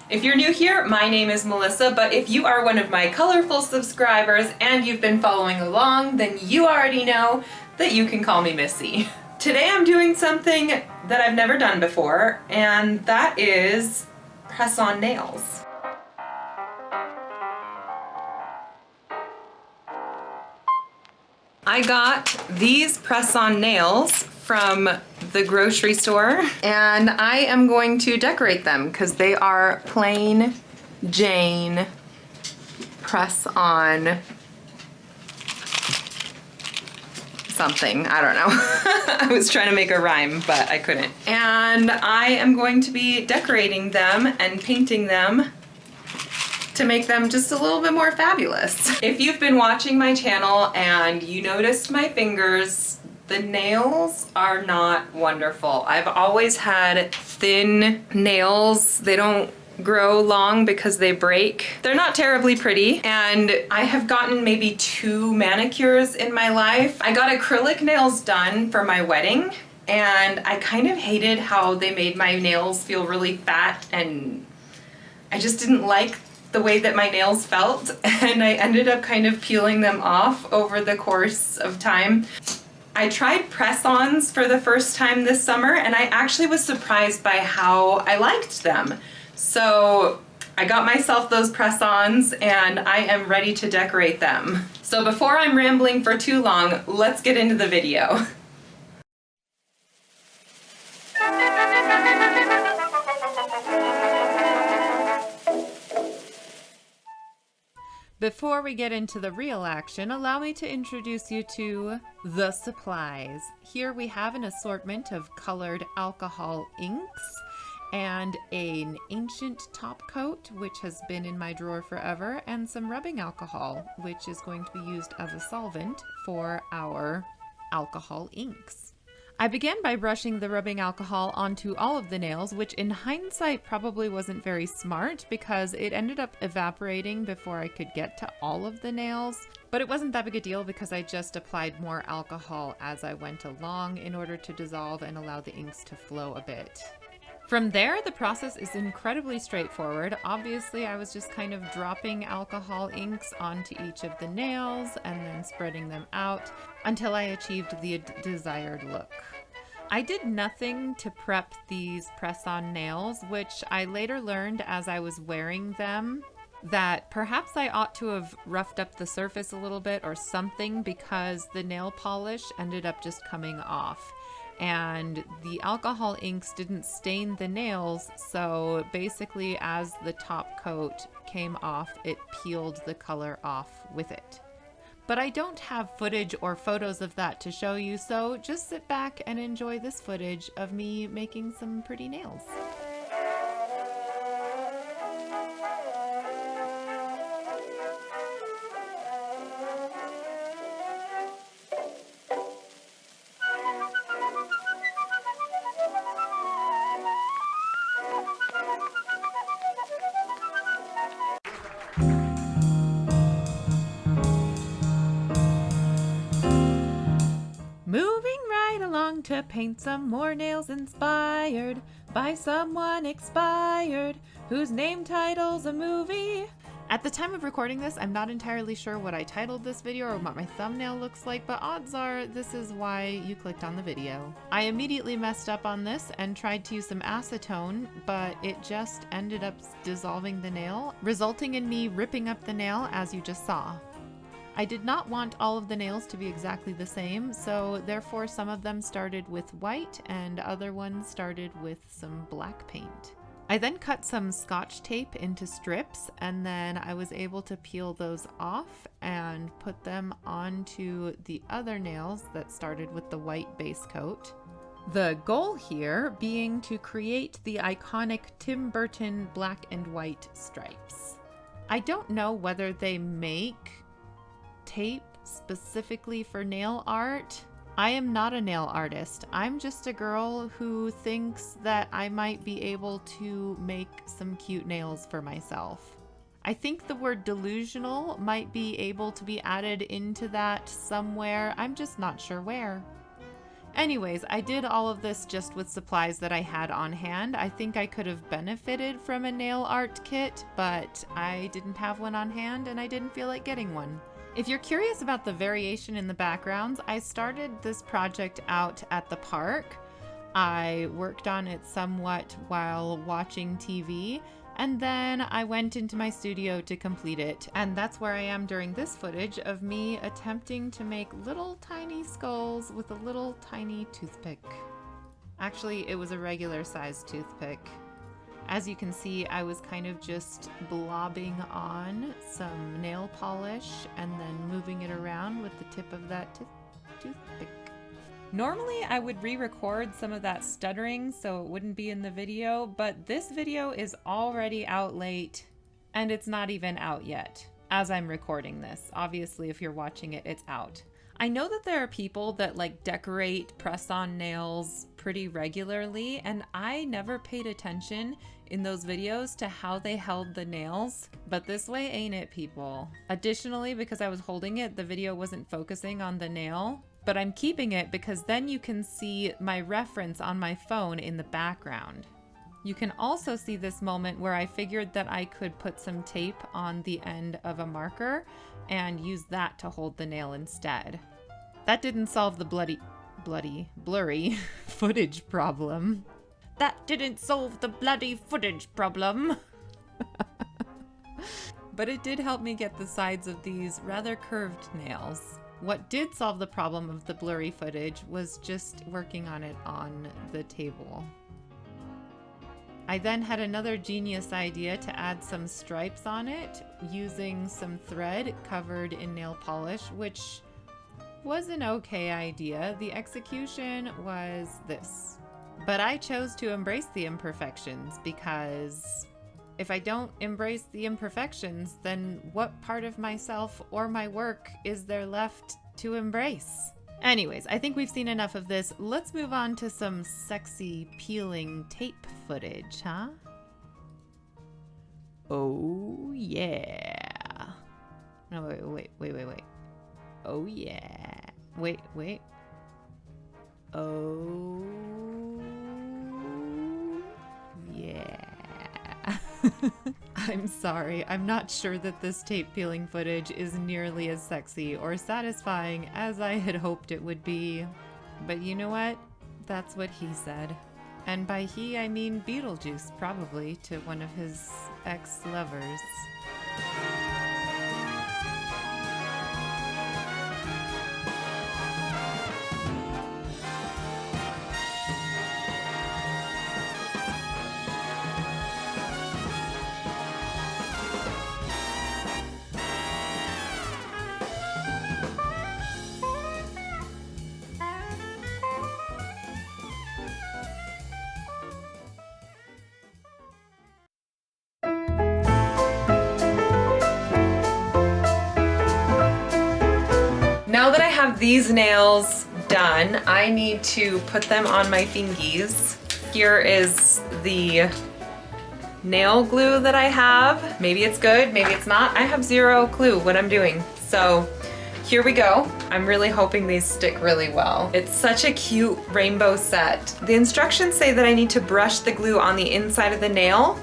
If you're new here, my name is Melissa, but if you are one of my colorful subscribers and you've been following along, then you already know that you can call me Missy. Today I'm doing something that I've never done before, and that is press-on nails. I got these press-on nails from the grocery store, and I am going to decorate them because they are plain Jane press-on something. I don't know. I was trying to make a rhyme, but I couldn't. And I am going to be decorating them and painting them to make them just a little bit more fabulous. If you've been watching my channel and you noticed my fingers, the nails are not wonderful. I've always had thin nails. They don't grow long because they break. They're not terribly pretty, and I have gotten maybe 2 manicures in my life. I got acrylic nails done for my wedding, and I kind of hated how they made my nails feel really fat, and I just didn't like the way that my nails felt, and I ended up kind of peeling them off over the course of time. I tried press-ons for the first time this summer, and I actually was surprised by how I liked them. So I got myself those press-ons, and I am ready to decorate them. So before I'm rambling for too long, let's get into the video. Before we get into the real action, allow me to introduce you to the supplies. Here we have an assortment of colored alcohol inks and an ancient top coat, which has been in my drawer forever, and some rubbing alcohol, which is going to be used as a solvent for our alcohol inks. I began by brushing the rubbing alcohol onto all of the nails, which in hindsight probably wasn't very smart because it ended up evaporating before I could get to all of the nails. But it wasn't that big a deal because I just applied more alcohol as I went along in order to dissolve and allow the inks to flow a bit. From there, the process is incredibly straightforward. Obviously, I was just kind of dropping alcohol inks onto each of the nails and then spreading them out until I achieved the desired look. I did nothing to prep these press-on nails, which I later learned as I was wearing them that perhaps I ought to have roughed up the surface a little bit or something because the nail polish ended up just coming off. And the alcohol inks didn't stain the nails, so basically as the top coat came off, it peeled the color off with it. But I don't have footage or photos of that to show you, so just sit back and enjoy this footage of me making some pretty nails. Moving right along to paint some more nails inspired by someone expired whose name titles a movie. At the time of recording this, I'm not entirely sure what I titled this video or what my thumbnail looks like, but odds are this is why you clicked on the video. I immediately messed up on this and tried to use some acetone, but it just ended up dissolving the nail, resulting in me ripping up the nail as you just saw. I did not want all of the nails to be exactly the same, so therefore some of them started with white and other ones started with some black paint. I then cut some Scotch tape into strips, and then I was able to peel those off and put them onto the other nails that started with the white base coat. The goal here being to create the iconic Tim Burton black and white stripes. I don't know whether they make tape specifically for nail art. I am not a nail artist. I'm just a girl who thinks that I might be able to make some cute nails for myself. I think the word delusional might be able to be added into that somewhere. I'm just not sure where. Anyways, I did all of this just with supplies that I had on hand. I think I could have benefited from a nail art kit, but I didn't have one on hand and I didn't feel like getting one. If you're curious about the variation in the backgrounds, I started this project out at the park. I worked on it somewhat while watching TV, and then I went into my studio to complete it. And that's where I am during this footage of me attempting to make little tiny skulls with a little tiny toothpick. Actually, it was a regular sized toothpick. As you can see, I was kind of just blobbing on some nail polish and then moving it around with the tip of that toothpick. Normally, I would re-record some of that stuttering so it wouldn't be in the video, but this video is already out late and it's not even out yet as I'm recording this. Obviously, if you're watching it, it's out. I know that there are people that like decorate press-on nails pretty regularly, and I never paid attention in those videos to how they held the nails, but this way ain't it, people. Additionally, because I was holding it, the video wasn't focusing on the nail, but I'm keeping it because then you can see my reference on my phone in the background. You can also see this moment where I figured that I could put some tape on the end of a marker and use that to hold the nail instead. That didn't solve the blurry footage problem. That didn't solve the bloody footage problem. But it did help me get the sides of these rather curved nails. What did solve the problem of the blurry footage was just working on it on the table. I then had another genius idea to add some stripes on it using some thread covered in nail polish, which was an okay idea. The execution was this. But I chose to embrace the imperfections because if I don't embrace the imperfections, then what part of myself or my work is there left to embrace? Anyways, I think we've seen enough of this. Let's move on to some sexy peeling tape footage, huh? Oh, yeah. No, wait. Oh, yeah. Wait. Oh, yeah. I'm sorry, I'm not sure that this tape peeling footage is nearly as sexy or satisfying as I had hoped it would be. But you know what? That's what he said. And by he, I mean Beetlejuice, probably, to one of his ex-lovers. Now that I have these nails done, I need to put them on my fingies. Here is the nail glue that I have. Maybe it's good, maybe it's not. I have zero clue what I'm doing. So here we go. I'm really hoping these stick really well. It's such a cute rainbow set. The instructions say that I need to brush the glue on the inside of the nail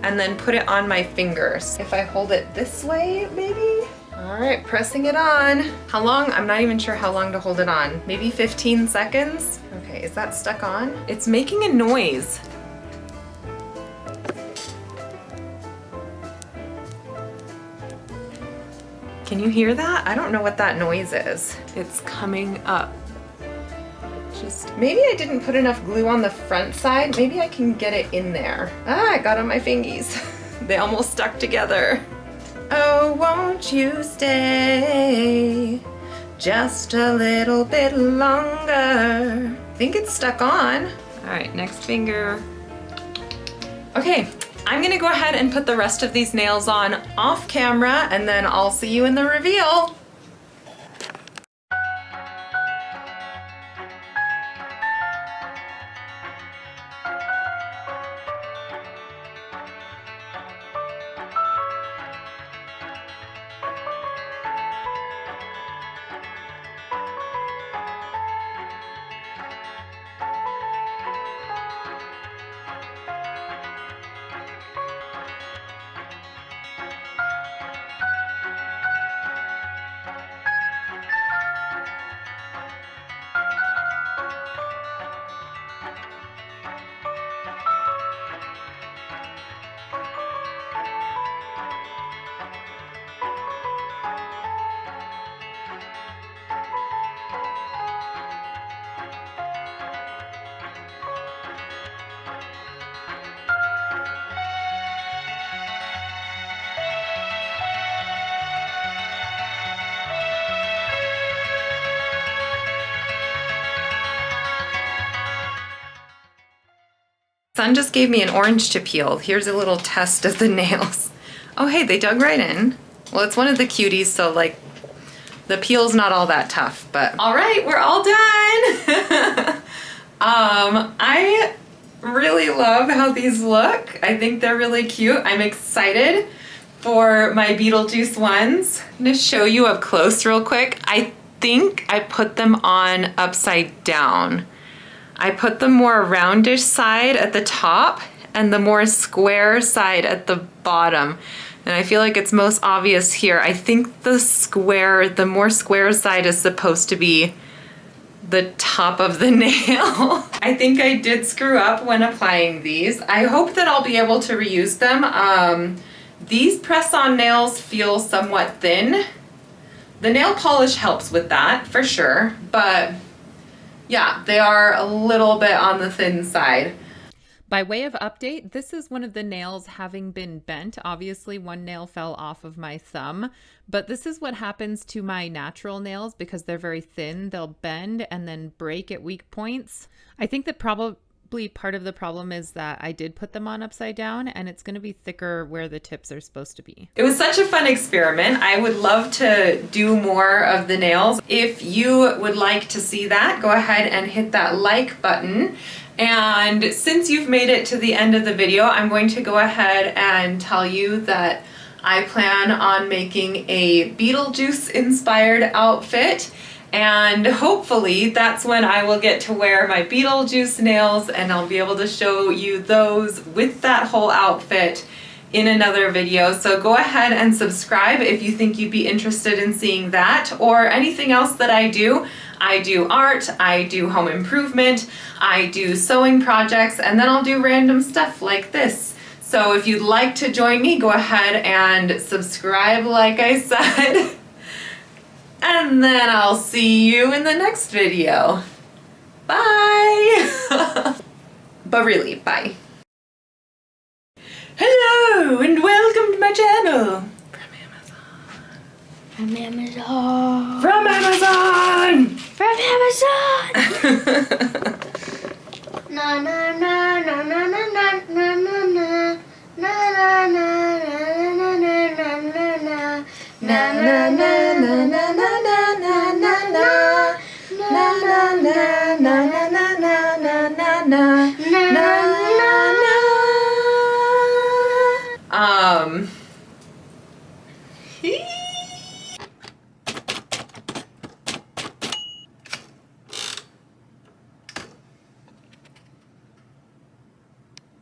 and then put it on my fingers. If I hold it this way, maybe? All right, pressing it on. How long? I'm not even sure how long to hold it on. Maybe 15 seconds? Okay, is that stuck on? It's making a noise. Can you hear that? I don't know what that noise is. It's coming up. Maybe I didn't put enough glue on the front side. Maybe I can get it in there. Ah, I got on my fingies. They almost stuck together. Oh, won't you stay just a little bit longer? I think it's stuck on. All right, next finger. Okay, I'm gonna go ahead and put the rest of these nails on off camera, and then I'll see you in the reveal. son just gave me an orange to peel. Here's a little test of the nails. Oh, hey, they dug right in. Well, it's one of the cuties, so like the peel's not all that tough, but all right, we're all done. I really love how these look. I think they're really cute. I'm excited for my Beetlejuice ones. I'm gonna show you up close real quick. I think I put them on upside down. I put the more roundish side at the top and the more square side at the bottom. And I feel like it's most obvious here. I think the more square side is supposed to be the top of the nail. I think I did screw up when applying these. I hope that I'll be able to reuse them. These press-on nails feel somewhat thin. The nail polish helps with that, for sure. But yeah, they are a little bit on the thin side. By way of update, this is one of the nails having been bent. Obviously, one nail fell off of my thumb, but this is what happens to my natural nails because they're very thin. They'll bend and then break at weak points. I think that probably part of the problem is that I did put them on upside down and it's going to be thicker where the tips are supposed to be. It was such a fun experiment. I would love to do more of the nails. If you would like to see that, go ahead and hit that like button. And since you've made it to the end of the video, I'm going to go ahead and tell you that I plan on making a Beetlejuice inspired outfit. And hopefully that's when I will get to wear my Beetlejuice nails and I'll be able to show you those with that whole outfit in another video. So go ahead and subscribe if you think you'd be interested in seeing that or anything else that I do. I do art, I do home improvement, I do sewing projects, and then I'll do random stuff like this. So if you'd like to join me, go ahead and subscribe like I said. And then I'll see you in the next video. Bye! But really, bye. Hello and welcome to my channel. From Amazon. From Amazon! From Amazon! From Amazon!